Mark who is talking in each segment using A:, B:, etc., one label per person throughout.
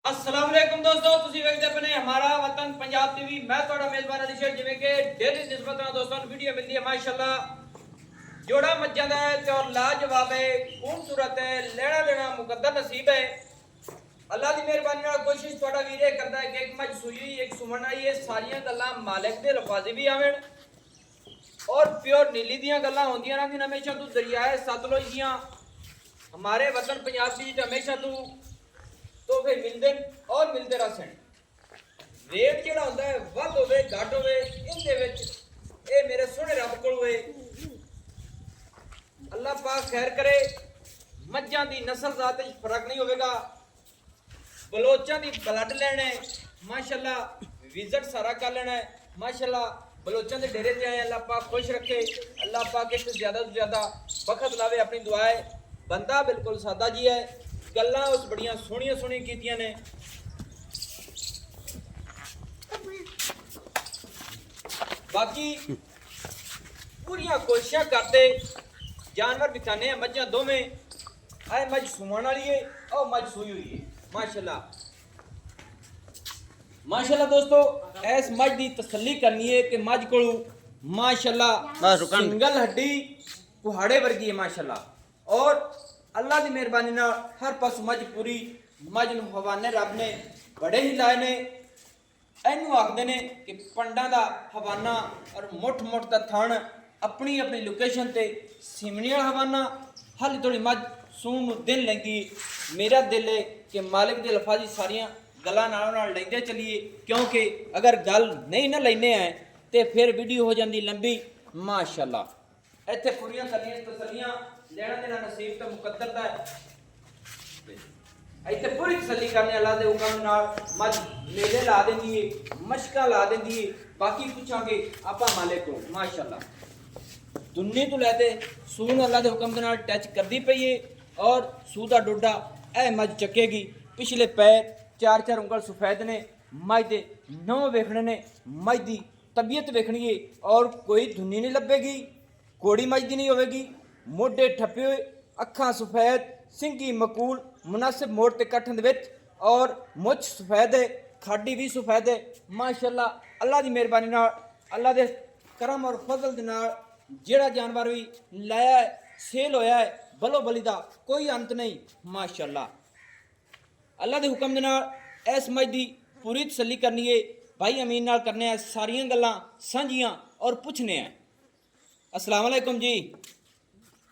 A: अस्सलाम वालेकुम दोस्तों, ਤੁਸੀਂ ਵੇਖਦੇ ਪਏ ਹਮਾਰਾ ਵਤਨ ਪੰਜਾਬ ਟੀਵੀ। ਮੈਂ ਤੁਹਾਡਾ ਮੇਜ਼ਬਾਨ ਅਲੀ ਸ਼ੇਰ। ਜਿਵੇਂ ਕਿ ਡੇਲੀ ਨਿਸਬਤ ਨਾਲ ਦੋਸਤਾਂ ਨੂੰ ਵੀਡੀਓ ਮਿਲਦੀ ਹੈ ਮਾਸ਼ਾਅੱਲਾ, ਜੋੜਾ ਮੱਝਾਂ ਦਾ ਹੈ ਤੇ ਔਰ ਲਾਜਵਾਬ ਹੈ, ਖੂਬਸੂਰਤ ਹੈ, ਲੈਣਾ ਦੇਣਾ ਮੁਕੱਦਰ ਨਸੀਬ ਹੈ। ਅੱਲਾ ਦੀ ਮਿਹਰਬਾਨੀ ਨਾਲ ਕੋਸ਼ਿਸ਼ ਤੁਹਾਡਾ ਵੀਰ ਇਹ ਕਰਦਾ ਹੈ ਕਿ ਇੱਕ ਮੱਝ ਸੂਈ ਇੱਕ ਸੁਮਣ ਆਈ ਹੈ, ਸਾਰੀਆਂ ਗੱਲਾਂ ਮਾਲਕ ਦੇ ਲਫਾਜ਼ੀ ਵੀ ਆਵਣ और प्योर नीली दियां गल्लां होंदियां रहंदियां हमेशा। तू दरियाए सतलुज दियां हमारे वतन पंजाब दी हमेशा तू तोहफे मिलदे और मिलते रहसन। रेट जेड़ा हुंदा है वध होवे घट होवे इनदे विच ए मेरे सोहणे रब कोल होए। अल्लाह पाक खैर करे। मज्जां दी नस्ल जात विच फर्क नहीं होवेगा। बलोचां दी ब्लड लेना है माशाअल्लाह, विजिट सारा कर लेना है माशाअल्लाह। बलोचन के डेरे से आए, अल्लाह पाक खुश रखे, अल्लाह पाक एक ज़्यादा से ज़्यादा बखत लावे। अपनी दुआ है। बंदा बिल्कुल सादा जी है, गल्लां उस बड़ियां सोहणियां सोहणियां कीतियां ने। बाकी पूरियां कोशिशां करते जानवर बिकाने हैं। मझां दोवें आए, मझ सुमण वाली है और मझ सूई हुई है माशाअल्लाह। माशाअल्लाह दोस्तों, इस मझ की तसल्ली करनी है कि मझ को माशाअल्लाह सिंगल हड्डी कुहाड़े वर्गी है माशाअल्लाह। और अल्लाह की मेहरबानी नाल हर पास मझ पूरी। मझ नूं हवाने रब ने बड़े ही लाए ने। इनू आखते ने कि पंडा का हवाना और मुठ मुठ का थण अपनी अपनी लोकेशन ते सिमनी वाला हवाना। हाली थोड़ी मझ सून नूं दिन लैंदी। मेरा दिल है कि मालिक दे लफाजी सारियां गल्लां नालों नाल लैंदे चलीए, क्योंकि अगर गल नहीं ना लैने हैं तो फिर वीडियो हो जाती लंबी माशाअल्लाह। इत्थे पूरियां कलियां तसल्लियां लेना देना नसीब तो मुकद्दर दा है। इत्थे पूरी तसल्ली करने अल्लाह दे हुक्म नाल मझ मेले ला देंदी है, मशकां ला देंदी है। बाकी पुछांगे आपां मालिक को माशाअल्लाह। दुन्नी तो लैते सून अल्लाह दे हुक्म दे नाल टच करदी पई है और सूह दा डोडा ए मझ चकेगी। पिछले पैर चार चार उंगल सफेद ने। मझ दे नौ वेखने ने। मझ की तबीयत वेखनी है और कोई धुनी नहीं लभेगी। कोड़ी मझ की नहीं होगी। मोढे ठप्पे हुए, अखां सफेद, सिंगी मकूल, मुनासिब मोड़ ते कठन दे विच और मुछ सफेद है, खाडी भी सफेद है माशाअल्लाह। अल्लाह की मेहरबानी नाल, अल्लाह दे करम और फजल दे नाल जिहड़ा जानवर भी लाया है सेल होया है, बलो बली दा कोई अंत नहीं माशाअल्लाह। अल्लाह के हुक्म के नाल इस मझ की पूरी तसल्ली करनी है। भाई अमीन नाल करने हैं सारियां गल्लां सांझियां और पुछने हैं। अस्सलाम वालेकुम जी।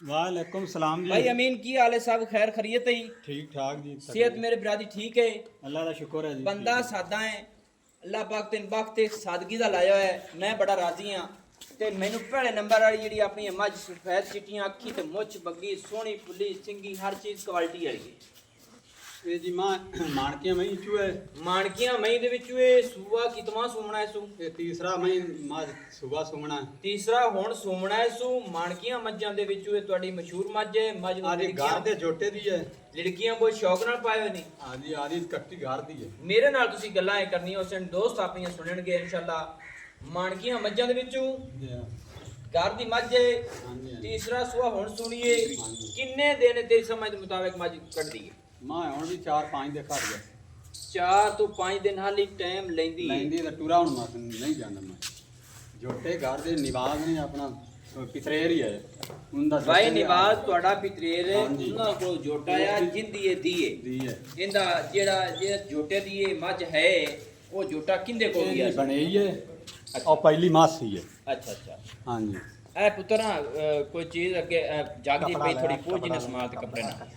B: वालेकुम सलाम जी।
A: भाई अमीन की हाल है? सब खैर खैरियत है?
B: ठीक ठाक जी।
A: सेहत मेरे बिरादी ठीक है?
B: अल्लाह का शुक्र है जी।
A: बंदा सादा है, अल्लाह पाक तेन वक्त सादगी का लाया है। मैं बड़ा राजी हाँ। तो मैनू पहले नंबर वाली जी अपनी मझ सफेद चिट्टियां अखी तो मुछ बग्गी सोहनी फुली सिंगी हर चीज़ क्वालिटी वाली है।
B: ये जी मां मानकियां मई चूए
A: मानकियां मई दे विच सूआ कितवां सूमना है? सू
B: ये तीसरा मई मां सुबह सुमना
A: तीसरा हुण सूमना है। सू मानकियां मज्जां दे विच तुहाडी मशहूर मੱਝ है। मੱਝ ਨੂੰ
B: आदि घर दे जोटे दी है।
A: लड़कियां बहुत शौक नाल पाए होए ने।
B: आदि आदि कट्टी घर दी है।
A: मेरे नाल तुसीं गल्लां करनियां उस दिन दोस्त आपणियां सुणनगे इंशाअल्लाह। मानकियां मੱਝਾਂ दे विचों घर दी मੱਝ है। तीसरा सूआ हुण सुणीए किन्ने दिन तेरी समझ दे मुताबिक मੱਝ कटदी है?
B: मां हुण भी 4-5 दे घर गया।
A: 4 ਤੋਂ 5 दिन हाली टाइम लैंदी है।
B: लैंदी दा टूरा हुण मत नहीं जांदा मैं। जोटे घर दे निवाज ने अपना पितरेर ही है उनदा
A: भाई निवाज ਤੁਹਾਡਾ पितरेर है। ਉਹਨਾਂ ਕੋਲ ਜੋਟਾ ਆ ਜਿੰਦੀ ਏ ਦੀ ਹੈ। ਇਹਦਾ ਜਿਹੜਾ ਜੋਟੇ ਦੀ ਇਹ ਮੱਝ ਹੈ ਉਹ ਜੋਟਾ ਕਿੰਦੇ ਕੋਲ ਗਿਆ?
B: बने ही है और पहली मासी है।
A: अच्छा अच्छा।
B: हां जी।
A: ए पुत्रा कोई चीज अगे जागदी पई थोड़ी पूछ ने समाल ते कपड़े ना।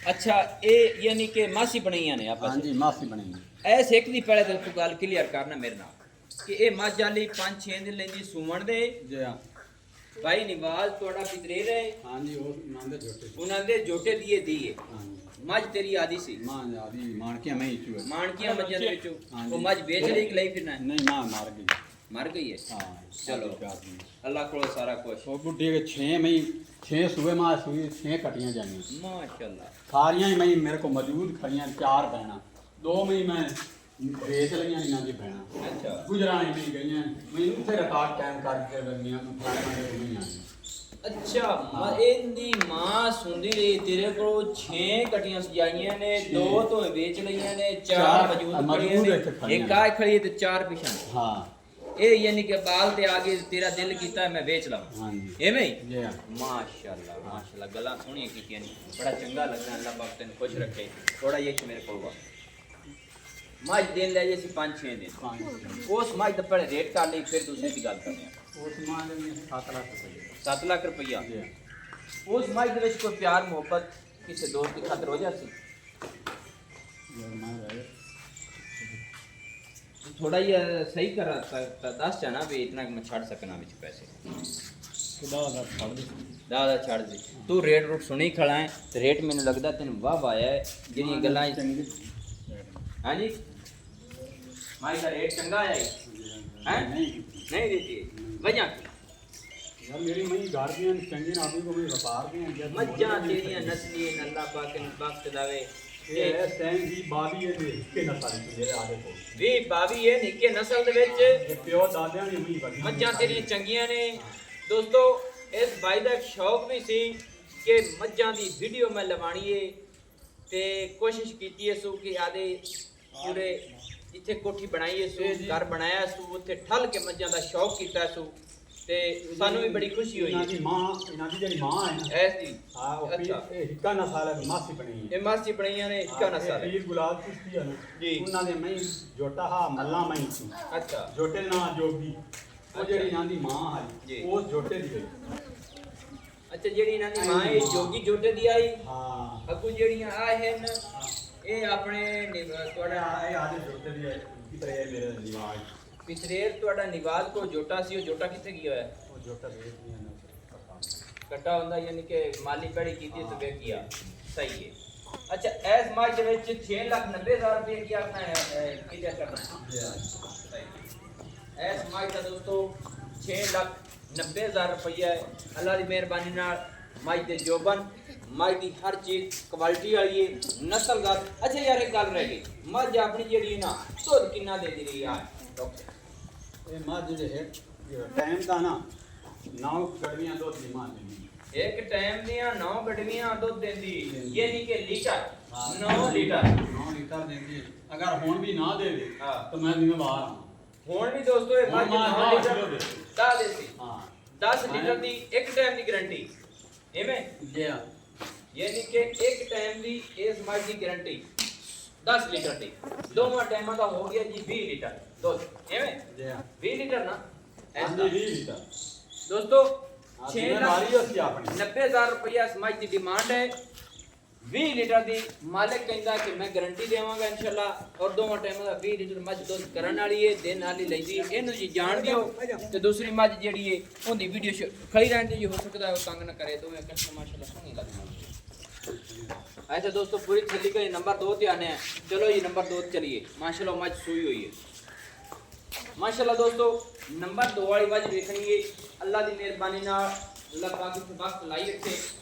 A: अच्छा ये यानी कि मासी बनाइयां ने आपस?
B: हां जी मासी बनी।
A: ऐस एक दी पहले तो तू गल क्लियर करना मेरे नाल कि ए मੱਝ वाली 5-6 दिन लेंदी सूमण दे।
B: जी हां
A: भाई निवाज तोड़ा पितरेर है।
B: हां जी वो नांदे जोटे
A: उन्हां दे जोटे दिए
B: हां जी।
A: मੱਝ तेरी आदी सी?
B: मां आदि मानकियां मैं ही चूए
A: मानकियां मੱਝਾਂ ਦੇ ਵਿੱਚੋਂ
B: हाँ
A: वो
B: जी।
A: मੱਝ बेच ਲਈ कि ਲਈ फिरना है?
B: नहीं मां मार गई।
A: मर गई है?
B: हाँ
A: चलो
B: आदमी
A: अल्लाह को सारा कुछ।
B: वो बुढ़ी के 6 मई 6 सुबह मां सुई 6 कटियां जानियां
A: माशाल्लाह।
B: सारियां ही मई मेरे को मौजूद खड़ियां 4 बहना 2 मई मैं बेच लियां इन्हां दी बहना।
A: अच्छा
B: गुजराने नहीं गईयां मैं उत्थे रिकॉर्ड टाइम करके लगियां फलाने में नहीं आई।
A: ਅੱਛਾ ਇਹਦੀ ਮਾਂ ਸੁਣਦੀ ਰਹੀ ਤੇਰੇ ਕੋਲ 6 ਕਟੀਆਂ ਸਜਾਈਆਂ ਨੇ 2 ਤੋਂ ਵੇਚ ਲਈਆਂ ਨੇ 4 ਮੌਜੂਦ ਖੜੀਆਂ ਨੇ ਇੱਕ ਆ ਖੜੀ ਤੇ 4 ਪਿਛਾਂ
B: ਹਾਂ
A: ਇਹ ਯਾਨੀ ਕਿ ਬਾਲ ਤੇ ਆ ਗਏ ਤੇਰਾ ਦਿਲ ਕੀਤਾ ਮੈਂ ਵੇਚ ਲਵਾਂ
B: ਹਾਂਜੀ
A: ਐਵੇਂ ਹੀ
B: ਜੀ
A: ਮਾਸ਼ਾਅੱਲਾ ਗੱਲਾਂ ਸੋਹਣੀਆਂ ਕੀਤੀਆਂ ਨੇ ਬੜਾ ਚੰਗਾ ਲੱਗਾ ਅੱਲਾਹ ਪਾਕ ਤੈਨੂੰ ਖੁਸ਼ ਰੱਖੇ ਥੋੜਾ ਜਿਹਾ ਮੇਰੇ ਕੋਲ ਵਾ ਮੱਝ ਦੇਣ ਲੈ ਜੇ ਸੀ 5-6 ਦਿਨ ਉਸ ਮੱਝ ਦਾ ਪਹਿਲੇ ਰੇਟ ਕਰ ਲਈ ਫਿਰ ਦੂਸਰੀ ਦੀ ਗੱਲ ਕਰਦੇ ਹਾਂ
B: ਉਸ ਮਾਂ ਦੇ 7 ਲੱਖ ਰੁਪਏ
A: 7 ਲੱਖ ਰੁਪਈਆ
B: ਜੀ
A: ਉਸ ਮੱਝ ਦੇ ਵਿੱਚ ਕੋਈ ਪਿਆਰ ਮੁਹੱਬਤ ਕਿਸੇ ਦੋਸਤ ਦੀ ਖਾਤਰ ਹੋ ਜਾਂਦੀ
B: ਮਾਂ ਰਹੇ
A: थोड़ा ये सही करा दस जाना भी इतना कि मैं छाड़ सकना विच पैसे
B: दादा छाड़ दे
A: दादा छाड़ दे तू रेट रूट सुनी खड़ा है ते रेट मैंने लगदा तेन वाह आया है जेडी गल्लां हां जी माई का रेट चंगा आया है नहीं देती वजह
B: यार मेरी मई घर दी चंगी ना भी कोई व्यापार दी
A: मज्जा तेरियां नस्ली अल्लाह पाक ने बख्श दावे
B: ਇਹ ਸੈਂਗ ਦੀ ਬਾਵੀ ਇਹ ਨਿੱਕੇ ਨਸਲ ਦੇ ਜਿਹੜੇ ਆਦੇ ਕੋਲ
A: ਵੀ ਬਾਵੀ ਇਹ ਨਿੱਕੇ ਨਸਲ ਦੇ ਵਿੱਚ
B: ਇਹ ਪਿਓ ਦਾਦਿਆਂ ਨੇ ਵੀ ਵੱਡੀ
A: ਮੱਝਾਂ ਤੇਰੀਆਂ ਚੰਗੀਆਂ ਨੇ ਦੋਸਤੋ ਇਸ ਬਾਈ ਦਾ ਇੱਕ ਸ਼ੌਕ ਵੀ ਸੀ ਕਿ ਮੱਝਾਂ ਦੀ ਵੀਡੀਓ ਮੈਂ ਲਵਾਣੀ ਏ ਤੇ ਕੋਸ਼ਿਸ਼ ਕੀਤੀ ਏ ਸੋ ਕਿ ਆਦੇ ਪੂਰੇ ਜਿੱਥੇ ਕੋਠੀ ਬਣਾਈ ਏ ਸੋ ਘਰ ਬਣਾਇਆ ਸੋ ਉੱਥੇ ਠੱਲ ਕੇ ਮੱਝਾਂ ਦਾ ਸ਼ੌਕ ਕੀਤਾ ਸੋ ਤੇ ਸਾਨੂੰ ਵੀ ਬੜੀ ਖੁਸ਼ੀ ਹੋਈ
B: ਇਹਨਾਂ ਦੀ ਮਾਂ ਇਹਨਾਂ ਦੀ ਜਿਹੜੀ ਮਾਂ ਹੈ ਨਾ
A: ਐਸ ਦੀ
B: ਹਾਂ ਉਹ ਇਹ ਹਿੱਕਾ ਨਸਲ ਹੈ ਮਾਸੀ ਬਣੀ ਹੈ
A: ਇਹ ਮਾਸੀ ਬਣਾਈਆਂ ਨੇ ਇੱਕਾ ਨਸਲ
B: ਪੀਰ ਗੁਲਾਬ ਚਿਸ਼ਤੀ ਹੈ ਨਾ
A: ਜੀ
B: ਉਹਨਾਂ ਦੇ ਮੈਂ ਜੋਟਾ ਹਾਂ ਮੱਲਾ ਮੈਂ ਸੀ
A: ਅੱਛਾ
B: ਜੋਟੇ ਨਾਂ ਜੋਗੀ ਉਹ ਜਿਹੜੀ ਇਹਨਾਂ ਦੀ ਮਾਂ
A: ਜੀ।
B: ਹੈ ਉਹ ਜੋਟੇ ਦੀ ਹੋਈ
A: ਅੱਛਾ ਜਿਹੜੀ ਇਹਨਾਂ ਦੀ ਮਾਂ ਹੈ ਜੋਗੀ ਜੋਟੇ ਦੀ ਆਈ
B: ਹਾਂ
A: ਅੱਗੂ ਜਿਹੜੀਆਂ ਆ ਹਨ ਇਹ ਆਪਣੇ ਤੁਹਾਡਾ
B: ਇਹ ਆਦੇ ਜੋਟੇ ਦੀ ਹੈ ਕੀ ਤਰ੍ਹਾਂ ਇਹ ਮੇਰੇ ਨਿਵਾਜ
A: ਪਿਛਰੇਰ ਤੁਹਾਡਾ ਨਿਵਾਜ਼ ਕੋ ਜੋਟਾ ਸੀ ਉਹ ਜੋਟਾ ਕਿੱਥੇ ਗਿਆ ਹੋਇਆ
B: ਉਹ ਜੋਟਾ ਵੇਚ ਨਹੀਂ ਨਾ
A: ਕੱਟਾ ਹੁੰਦਾ ਯਾਨੀ ਕਿ ਮਾਲੀ ਪੈੜੀ ਕੀਤੀ ਤੇ ਵੇਖਿਆ ਸਹੀ ਹੈ ਅੱਛਾ ਐਸ ਮਾਜ ਦੇ ਵਿੱਚ 6,90,000 ਰੁਪਏ ਕੀ ਆਪਣਾ ਹੈ ਕਿਹਦਾ ਕਰਨਾ ਸਹੀ ਐਸ ਮਾਜ ਦਾ ਦੋਸਤੋ 6,90,000 ਰੁਪਏ ਅੱਲਾਹ ਦੀ ਮਿਹਰਬਾਨੀ ਨਾਲ ਮਾਜ ਦੇ ਜੋਬਨ ਮਾਜ ਦੀ ਹਰ ਚੀਜ਼ ਕੁਆਲਿਟੀ ਵਾਲੀ ਹੈ ਨਸਲਦਾਰ ਅੱਛਾ ਯਾਰ ਇੱਕ ਗੱਲ ਰਹਿ ਗਈ ਮੱਝ ਆਪਣੀ ਜਿਹੜੀ ਨਾ ਦੁੱਧ ਕਿੰਨਾ ਦੇ ਦੀ ਰਹੀ ਆ
B: ਇਹ ਮੱਝ ਜਿਹੜੇ ਹੈ ਟਾਈਮ ਦਾ ਨਾ 9 ਗੜਵੀਆਂ ਦੁੱਧ ਦੀ ਮਾਂ ਦਿੰਦੀ
A: ਇੱਕ ਟਾਈਮ ਦੀਆਂ 9 ਗੜਵੀਆਂ ਦੁੱਧ ਦਿੰਦੀ ਯਾਨੀ ਕਿ ਲੀਟਰ 9 ਲੀਟਰ
B: 9 ਲੀਟਰ ਦਿੰਦੀ ਅਗਰ ਹੁਣ ਵੀ ਨਾ ਦੇਵੇ
A: ਹਾਂ।
B: ਤਾਂ ਮੈਂ ਜ਼ਿੰਮੇਵਾਰ ਹਾਂ
A: ਹੁਣ ਵੀ ਦੋਸਤੋ ਇਹ ਮੱਝ 9 ਲੀਟਰ ਦਾ ਦੇਸੀ
B: ਹਾਂ
A: 10 ਲੀਟਰ ਦੀ ਇੱਕ ਟਾਈਮ ਦੀ ਗਾਰੰਟੀ ਐਵੇਂ
B: ਜੀ ਹਾਂ
A: ਯਾਨੀ ਕਿ ਇੱਕ ਟਾਈਮ ਦੀ ਇਸ ਮੱਝ ਦੀ ਗਾਰੰਟੀ 10 ਲੀਟਰ ਦੀ ਦੋਵਾਂ ਟਾਈਮਾਂ ਦਾ ਹੋ ਗਿਆ ਜੀ 20 ਲੀਟਰ ਦੁੱਧ ਐਵੇਂ
B: ਜੀ ਹਾਂ
A: 20 ਲੀਟਰ ਨਾ
B: ਐਸੀ 20 ਲੀਟਰ
A: ਦੋਸਤੋ
B: ਜ਼ਿੰਮੇਵਾਰੀ ਅਸੀਂ ਆਪਣੀ
A: 90,000 ਰੁਪਇਆ ਇਸ ਮੱਝ ਦੀ ਡਿਮਾਂਡ ਹੈ 20 ਲੀਟਰ ਦੀ ਮਾਲਕ ਕਹਿੰਦਾ ਕਿ ਮੈਂ ਗਾਰੰਟੀ ਦੇਵਾਂਗਾ ਇਨਸ਼ਾਅੱਲਾ ਔਰ ਦੋਵਾਂ ਟਾਈਮਾਂ ਦਾ 20 ਲੀਟਰ ਮੱਝ ਦੁੱਧ ਕਰਨ ਵਾਲੀ ਹੈ ਦਿਨ ਵਾਲੀ ਲੈਂਦੀ ਇਹਨੂੰ ਜੀ ਜਾਣ ਦਿਓ ਤੇ ਦੂਸਰੀ ਮੱਝ ਜਿਹੜੀ ਹੈ ਉਹਦੀ ਵੀਡੀਓ ਖੜੀ ਰਹਿੰਦੀ ਜੀ ਹੋ ਸਕਦਾ ਹੈ ਉਹ ਤੰਗ ਨਾ ਕਰੇ ਦੋਵੇਂ ਕਸਮ ਮਾਸ਼ਾਅੱਲਾ ਸੋਹਣੀ ਲੱਗਦੀ ऐसे दोस्तों पूरी छली का नंबर 2 पे आने हैं चलो ये नंबर 2 चलिए माशाल्लाह मज सुई हुई है माशाल्लाह दोस्तों नंबर 2 वाली मज देखनी है अल्लाह की मेहरबानी नाल अल्लाह पाक इस वक्त लाई रखे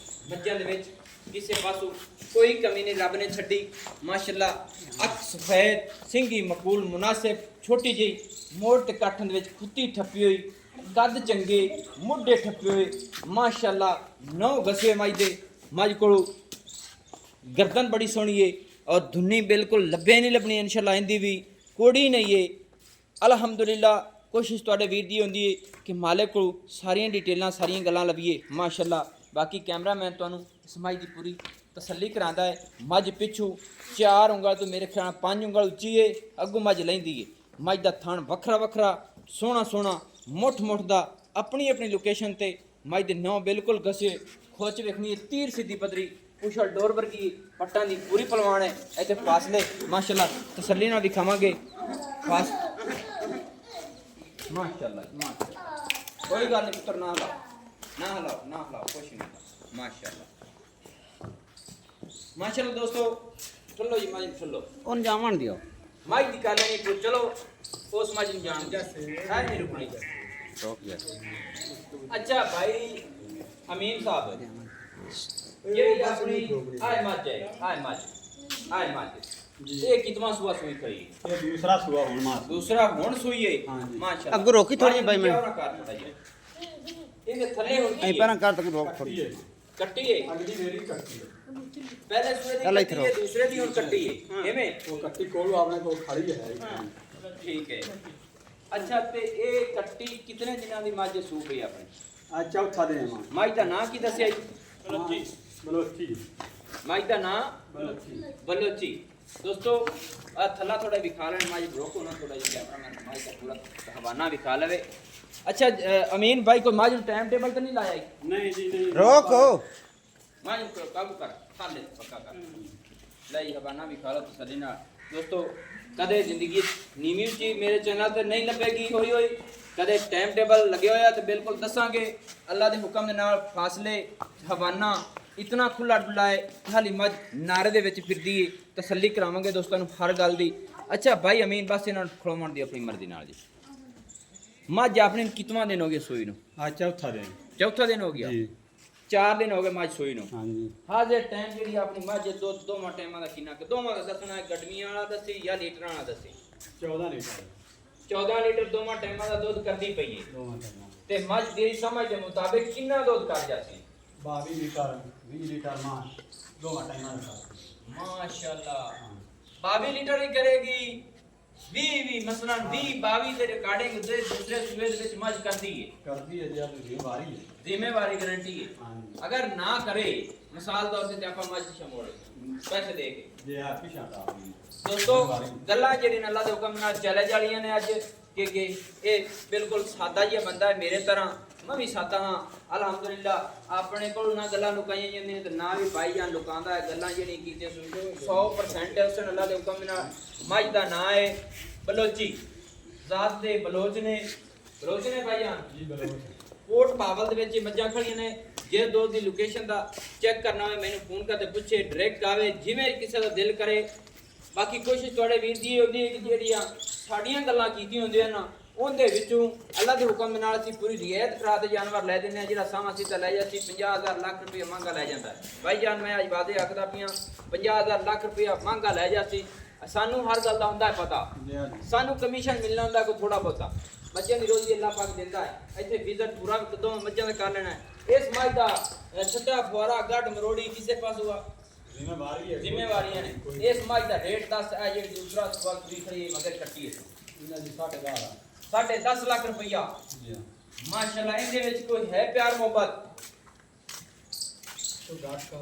A: मज्जां दे विच किसी पासों कोई कमी नहीं रब ने छड्डी माशाल्लाह अख सफेद सिंगी मकबूल मुनासिब छोटी जी मोट काठन दे विच खुत्ती ठप्पी हुई कद चंगे मुड्डे ठप्पे हुए माशाल्लाह 9 गसे मज दे मज कोलों गर्दन बड़ी सोहनी है और धुन्नी बिल्कुल लब्बे नहीं लभनी इंशाल्लाह इंदी भी कोड़ी नहीं है अल्हम्दुलिल्लाह कोशिश तुहाडे वीर दी होंदी है कि मालिक को सारियां डिटेलां सारियां गल्लां लभीए माशाल्लाह बाकी कैमरामैन तुहानू इस मझ दी पूरी तसल्ली करांदा है मझ पिछू 4 उंगल तो मेरे ख्याल 5 उंगल उच्ची है अगू मझ लैंदी है मझ दा थण वखरा वखरा सोहना सोहना मुठ मुठ दा अपनी अपनी लोकेशन ते मझ दे नौ बिल्कुल घसे खोच वेखनी है तीर सीधी पदरी उछल डोर वर्गी पट्टां दी पूरी पलवान है इत्थे फासले माशाल्लाह तसल्ली नाल दिखावांगे फास माशाल्लाह कोई गल नहीं पुत्र ना हलाओ कुछ नहीं माशाल्लाह दोस्तों चलो जी माजी चलो
C: उन जामन दियो
A: माई दी गल नहीं पूछ चलो उस माजी ने जान जैसे है नहीं रुकनी
C: रोक गया
A: अच्छा भाई अमीन साहब ये अपनी आय मज ये कितना सुआ सुई खड़ी
B: ये दूसरा सुआ हुन मां
A: दूसरा हुन सुई है
B: हाँ जी।
A: माशाल्लाह
C: अगू रोकी थोड़ी भाई मैं
A: और कार थोड़ा जी ਇਹਦੇ ਥੱਲੇ ਹੁਣ
C: ऐ पर कर तक रोक
B: ਕੱਟੀ ਹੈ
A: ਕੱਟੀ ਏ
B: ਅਗਲੀ ਮੇਰੀ ਕੱਟੀ ਹੈ
A: ਪਹਿਲੇ ਸੂਏ
C: ਚੱਲ
A: ਦੀ
C: ਇੱਥੇ
A: ਕੱਟੀ ਏ ਦੂਸਰੇ ਦੀ ਹੁਣ ਕੱਟੀ ਏ ਐਵੇਂ
B: ਉਹ ਕੱਟੀ ਕੋਲ ਆਪਣੇ ਕੋਲ ਖੜੀ ਹੈ
A: ਠੀਕ ਹੈ ਅੱਛਾ ਤੇ ਇਹ ਕੱਟੀ ਕਿਤਨੇ ਦਿਨਾਂ ਦੀ ਮੱਝ ਸੂ ਪਈ ਆਪਣੀ
B: ਆ ਚੌਥਾ ਦਿਨ ਹੈ
A: ਮੱਝ ਦਾ ਨਾਂ ਕੀ ਦੱਸਿਆ ਜੀ
B: ਬਲੋਚੀ ਬਲੋਚੀ
A: ਮੱਝ ਦਾ ਨਾਂ
B: ਬਲੋਚੀ
A: ਬਲੋਚੀ ਦੋਸਤੋ ਆ ਥੱਲਾ ਥੋੜਾ ਵਿਖਾ ਲੈਣ ਮੱਝ ਰੋਕੋ ਨਾ ਥੋੜਾ ਜਿਹਾ ਕੈਮਰਾਮੈਨ ਮੱਝ ਦਾ ਪੂਰਾ ਹਵਾਨਾ ਵਿਖਾ ਲਵੇ ਅੱਛਾ ਅਮੀਨ ਭਾਈ ਕੋਈ ਮੱਝ ਨੂੰ ਟਾਈਮ ਟੇਬਲ ਤੇ ਨਹੀਂ ਲਾਇਆ ਜੀ?
B: ਨਹੀਂ ਜੀ ਨਹੀਂ
C: रोको
A: ਮੱਝ ਨੂੰ ਕਾਬੂ ਕਰ ਖਾਲੇ ਪੱਕਾ ਕਰ ਲੈ ਜੀ ਹਵਾਨਾ ਵਿਖਾ ਲਓ ਤਸੱਲੀ ਨਾਲ ਦੋਸਤੋ ਕਦੇ ਜ਼ਿੰਦਗੀ 'ਚ ਨੀਵੀਂ ਚੀਜ਼ ਮੇਰੇ ਚੈਨਲ ਤੇ ਨਹੀਂ ਲੱਭੇਗੀ ਹੋਈ ਕਦੇ ਟਾਈਮ ਟੇਬਲ ਲੱਗਿਆ ਹੋਇਆ ਤੇ ਬਿਲਕੁਲ ਦੱਸਾਂਗੇ ਅੱਲਾ ਦੇ ਹੁਕਮ ਦੇ ਨਾਲ ਫਾਸਲੇ ਹਵਾਨਾ ਇਤਨਾ ਖੁੱਲਾ ਡੁੱਲਾ ਹੈ ਕਿ ਹਾਲੀ ਮੱਝ ਨਾਰੇ ਦੇ ਵਿੱਚ ਫਿਰਦੀ ਹੈ ਤਸੱਲੀ ਕਰਾਵਾਂਗੇ ਦੋਸਤਾਂ ਨੂੰ ਹਰ ਗੱਲ ਦੀ ਅੱਛਾ ਭਾਈ ਅਮੀਨ ਬਸ ਇਹਨਾਂ ਨੂੰ ਖਲੋਣ ਦੀ ਆਪਣੀ ਮਰਜ਼ੀ ਨਾਲ ਜੀ ਮੱਝ ਆਪਣੇ ਨੂੰ ਕਿਤਨਾ ਦਿਨ ਹੋ ਗਏ ਸੂਈ ਨੂੰ
B: ਆ ਚੌਥਾ ਦਿਨ
A: ਚੌਥਾ ਦਿਨ ਹੋ ਗਿਆ
B: ਜੀ
A: 4 ਦਿਨ ਹੋ ਗਏ ਮੱਝ ਸੂਈ ਨੂੰ
B: ਹਾਂਜੀ
A: ਹਾਜ਼ਰ ਟਾਈਮ ਜਿਹੜੀ ਆਪਣੀ ਮੱਝ ਦੁੱਧ ਦੋਵਾਂ ਟਾਈਮਾਂ ਦਾ ਕਿੰਨਾ ਕਿ ਦੋਵਾਂ ਦਾ ਦੱਸਣਾ ਹੈ ਗਡਮੀਆਂ ਵਾਲਾ ਦੱਸੀ ਜਾਂ ਲੀਟਰਾਂ ਵਾਲਾ ਦੱਸੀ
B: 14 ਲੀਟਰ
A: 14 ਲੀਟਰ ਦੋਵਾਂ ਟਾਈਮਾਂ ਦਾ ਦੁੱਧ ਕਰਦੀ ਪਈ ਹੈ
B: ਦੋਵਾਂ ਟਾਈਮਾਂ
A: ਤੇ ਮੱਝ ਦੀ ਸਮਝ ਦੇ ਮੁਤਾਬਿਕ ਕਿੰਨਾ ਦੁੱਧ ਕਰ ਜਾਂਦੀ
B: 22 ਲੀਟਰ 20 ਲੀਟਰ ਮਾਂ ਦੋਵਾਂ ਟਾਈਮਾਂ ਦਾ
A: ਮਾਸ਼ਾਅੱਲਾ 22 ਲੀਟਰ ਹੀ ਕਰੇਗੀ 20 ਮਸਲਨ 20 ਦੇ ਰਿਕਾਰਡਿੰਗ ਦੇ ਦੂਸਰੇ ਸੂਬੇ ਦੇ ਵਿੱਚ ਮੱਝ ਕਰਦੀ ਹੈ
B: ਕਰਦੀ ਹੈ ਜੀ ਆ ਜ਼ਿੰਮੇਵਾਰੀ ਹੈ
A: ਜ਼ਿੰਮੇਵਾਰੀ ਗਾਰੰਟੀ ਹੈ
B: ਹਾਂਜੀ
A: ਅਗਰ ਨਾ ਕਰੇ ਮਿਸਾਲ ਤੌਰ ਤੇ ਆਪਾਂ ਮੱਝ ਛਮੋੜ ਪੈਸੇ ਦੇ ਕੇ
B: ਜੇ ਆ ਪਿਛਾ ਦਾ
A: ਦੋਸਤੋ ਗੱਲਾਂ ਜਿਹੜੀਆਂ ਅੱਲਾ ਦੇ ਹੁਕਮ ਨਾਲ ਚੱਲੇ ਜਾਲੀਆਂ ਨੇ ਅੱਜ ਕਿ ਇਹ ਬਿਲਕੁਲ ਸਾਦਾ ਜਿਹਾ ਬੰਦਾ ਹੈ ਮੇਰੇ ਤਰ੍ਹਾਂ ਮੈਂ ਵੀ ਸਾਦਾ ਹਾਂ ਅਲਹਮਦੁਲਿਲਾ ਆਪਣੇ ਕੋਲ ਨਾ ਗੱਲਾਂ ਲੁਕਾਈਆਂ ਜਾਂਦੀਆਂ ਤੇ ਨਾ ਵੀ ਭਾਈ ਜਾਨ ਲੁਕਾਉਂਦਾ ਹੈ ਗੱਲਾਂ ਜਿਹੜੀਆਂ ਕੀਤੀਆਂ ਸੁਣੋ 100% ਹੈ ਉਸ ਅੱਲਾ ਦੇ ਹੁਕਮ ਨਾਲ ਮੱਝ ਦਾ ਨਾਂ ਹੈ ਬਲੋਚੀ ਜ਼ਾਤ ਦੇ ਬਲੋਚ ਨੇ ਭਾਈ ਜਾਨ
B: ਜੀ ਬਲੋਚ
A: ਕੋਟ ਪਾਵਲ ਦੇ ਵਿੱਚ ਇਹ ਮੱਝਾਂ ਖੜੀਆਂ ਨੇ ਜੇ ਦੋ ਦੀ ਲੋਕੇਸ਼ਨ ਦਾ ਚੈੱਕ ਕਰਨਾ ਹੋਵੇ ਮੈਨੂੰ ਫੋਨ ਕਰਕੇ ਪੁੱਛੇ ਡਾਇਰੈਕਟ ਆਵੇ ਜਿਵੇਂ ਕਿਸੇ ਦਾ ਦਿਲ ਕਰੇ ਬਾਕੀ ਕੋਸ਼ਿਸ਼ ਤੁਹਾਡੇ ਵੀਰ ਦੀ ਹੁੰਦੀ ਹੈ ਕਿ ਜਿਹੜੀਆਂ ਸਾਡੀਆਂ ਗੱਲਾਂ ਕੀਤੀਆਂ ਹੁੰਦੀਆਂ ਨਾ ਉਹਦੇ ਵਿੱਚੋਂ ਅੱਲਾ ਦੇ ਹੁਕਮ ਨਾਲ ਅਸੀਂ ਪੂਰੀ ਰਿਆਇਤ ਕਰਾ ਤੇ ਜਾਨਵਰ ਲੈ ਦਿੰਦੇ ਆ ਜਿਹੜਾ ਸਾਵਾਂ ਅਸੀਂ ਤਾਂ ਲੈ ਜਾਂਦੀ 50000 ਲੱਖ ਰੁਪਏ ਮੰਗਾ ਲੈ ਜਾਂਦਾ ਭਾਈ ਜਾਨ ਮੈਂ ਅੱਜ ਵਾਦੇ ਆਖਦਾ ਪਈਆਂ 50000 ਲੱਖ ਰੁਪਏ ਮੰਗਾ ਲੈ ਜਾਂਦੀ ਸਾਨੂੰ ਹਰ ਗੱਲ ਦਾ ਹੁੰਦਾ ਹੈ ਪਤਾ ਸਾਨੂੰ ਕਮਿਸ਼ਨ ਮਿਲਣਾ ਹੁੰਦਾ ਕੋਈ ਥੋੜਾ ਬਹੁਤਾ ਬੱਚਿਆਂ ਦੀ ਰੋਜ਼ੀ ਅੱਲਾਹ ਪਾਕ ਦਿੰਦਾ ਹੈ ਇੱਥੇ ਵਿਜ਼ਿਟ ਪੂਰਾ ਕਦੋਂ ਮੱਝਾਂ ਦਾ ਕਰ ਲੈਣਾ ਹੈ ਇਸ ਮੱਝ ਦਾ ਛੱਟਾ ਫੁਆਰਾ ਗੱਡ ਮਰੋੜੀ ਕਿਸੇ ਪਾਸ ਹੁਆ ਜ਼ਿੰਮੇਵਾਰੀਆਂ ਨੇ ਇਸ ਮੱਝ ਦਾ ਰੇਟ ਦੱਸ ਹੈ ਜਿਹੜੀ ਦੂਸਰਾ ਸਵਾਲ ਤੁਸੀਂ ਖੜੀ ਮਗਰ ਕੱਟੀ ਹੈ
B: ਇਹਨਾਂ ਦੀ 10.5
A: 10.5 ਲੱਖ ਰੁਪਈਆ
B: ਜੀ
A: ਮਾਸ਼ਾਅੱਲਾ ਇਹਦੇ ਵਿੱਚ ਕੋਈ ਹੈ ਪਿਆਰ ਮੁਹੱਬਤ
B: तो गाट का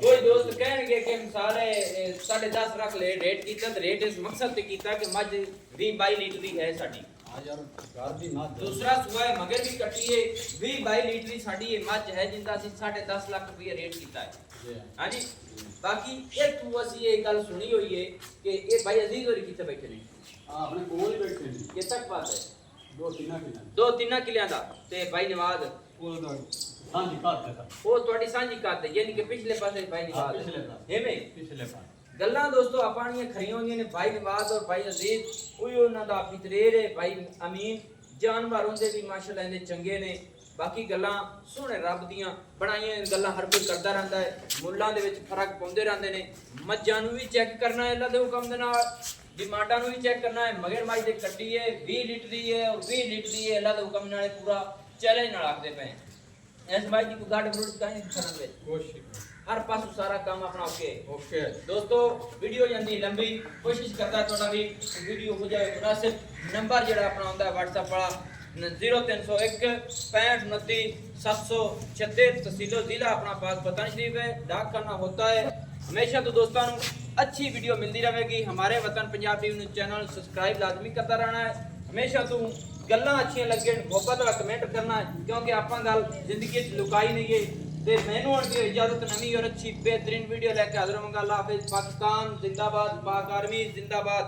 A: कोई दोस्त कहेंगे कि मिसाल है 10.5 रख ले रेट कीता ते रेट इस मकसद ते कीता कि मज 20-22 लीटर दी है साडी
B: आ यार गार दी ना
A: दूसरा सुआ है मगर भी कटी है 20-22 लीटर दी साडी ये मज है जिंदा सी 10.5 लाख रुपया रेट कीता है हां जी बाकी ये तू असी ये गल सुनी हुई है कि ये भाई अजीज होरी किथे बैठे ने
B: आ अपने कोल ही बैठे ने
A: ये तक बात है
B: 2-3
A: किलियां दा ते भाई नवाज
B: कोल दा सांझी काट देता
A: ਉਹ ਤੁਹਾਡੀ ਸਾਂਝੀ ਕਰਦੇ ਯਾਨੀ ਕਿ ਪਿਛਲੇ ਪਾਸੇ ਭਾਈ ਨਿਵਾਜ਼
B: ਪਿਛਲੇ ਪਾਸੇ
A: ਐਵੇਂ
B: पिछले पास
A: ਗੱਲਾਂ ਦੋਸਤੋ ਆਪਾਂੀਆਂ ਖਰੀਆਂ ਹੁੰਦੀਆਂ ਨੇ ਭਾਈ ਨਿਵਾਜ਼ ਔਰ ਭਾਈ ਅਜ਼ੀਜ਼ ਉਹੀ ਉਹਨਾਂ ਦਾ ਫਿਤਰੇਰ ਹੈ ਭਾਈ ਅਮੀਨ ਜਾਨਵਰ ਹੁੰਦੇ ਵੀ ਮਾਸ਼ਾਅੱਲਾ ਇਹਦੇ ਚੰਗੇ ਨੇ ਬਾਕੀ ਗੱਲਾਂ ਸੋਹਣੇ ਰੱਬ ਦੀਆਂ ਬਣਾਈਆਂ ਗੱਲਾਂ ਹਰ ਕੋਈ ਕਰਦਾ ਰਹਿੰਦਾ ਹੈ ਮੁੱਲਾਂ ਦੇ ਵਿੱਚ ਫਰਕ ਪਾਉਂਦੇ ਰਹਿੰਦੇ ਨੇ ਮੱਝਾਂ ਨੂੰ ਵੀ ਚੈੱਕ ਕਰਨਾ ਹੈ ਅੱਲਾ ਦੇ ਹੁਕਮ ਦੇ ਨਾਲ ਡਿਮਾਂਡਾਂ ਨੂੰ ਵੀ ਚੈੱਕ ਕਰਨਾ ਹੈ ਮਗਰ ਮੱਝ ਦੇ ਕੱਟੀ ਹੈ 20 ਲੀਟਰ ਦੀ ਹੈ ਔਰ 20 ਲੀਟਰ ਦੀ ਹੈ ਅੱਲਾ ਦੇ ਹੁਕਮ ਨਾਲ ਪੂਰਾ ਚੈਲੰਜ ਨਾਲ ਆਖਦੇ ਪਏ ਇਸ ਮਾਈ ਦੀ ਕੋਈ ਗਾਟ ਫਰੂਟ ਕਾਹੀ ਦਿਖਾਣਾ ਵੇ
B: कोशिश
A: हर पास सारा काम अपना
B: ओके
A: दोस्तों वीडियो जाती लंबी कोशिश करता है थोड़ा भी वीडियो हो जाए मुनासिब नंबर जरा अपना होता है व्हाट्सएप वाला 0301 65 29 736 तहसीलो जिला अपना पास वतन शरीफ है डाक करना होता है हमेशा तो दोस्तों अच्छी वीडियो मिलती रहेगी हमारे वतन पंजाब टीवी चैनल सब्सक्राइब लाजमी करता रहना है हमेशा तू गल्लां अच्छी लगे मोहब्बत वाला कमेंट करना है क्योंकि आप गल जिंदगी लुकाई नहीं है ते मैनू हुण दी इजाजत नवी और अच्छी बेहतरीन वीडियो लेके हाजिर होवांगा। अल्लाह हाफिज़। पाकिस्तान जिंदाबाद, पाक आर्मी जिंदाबाद।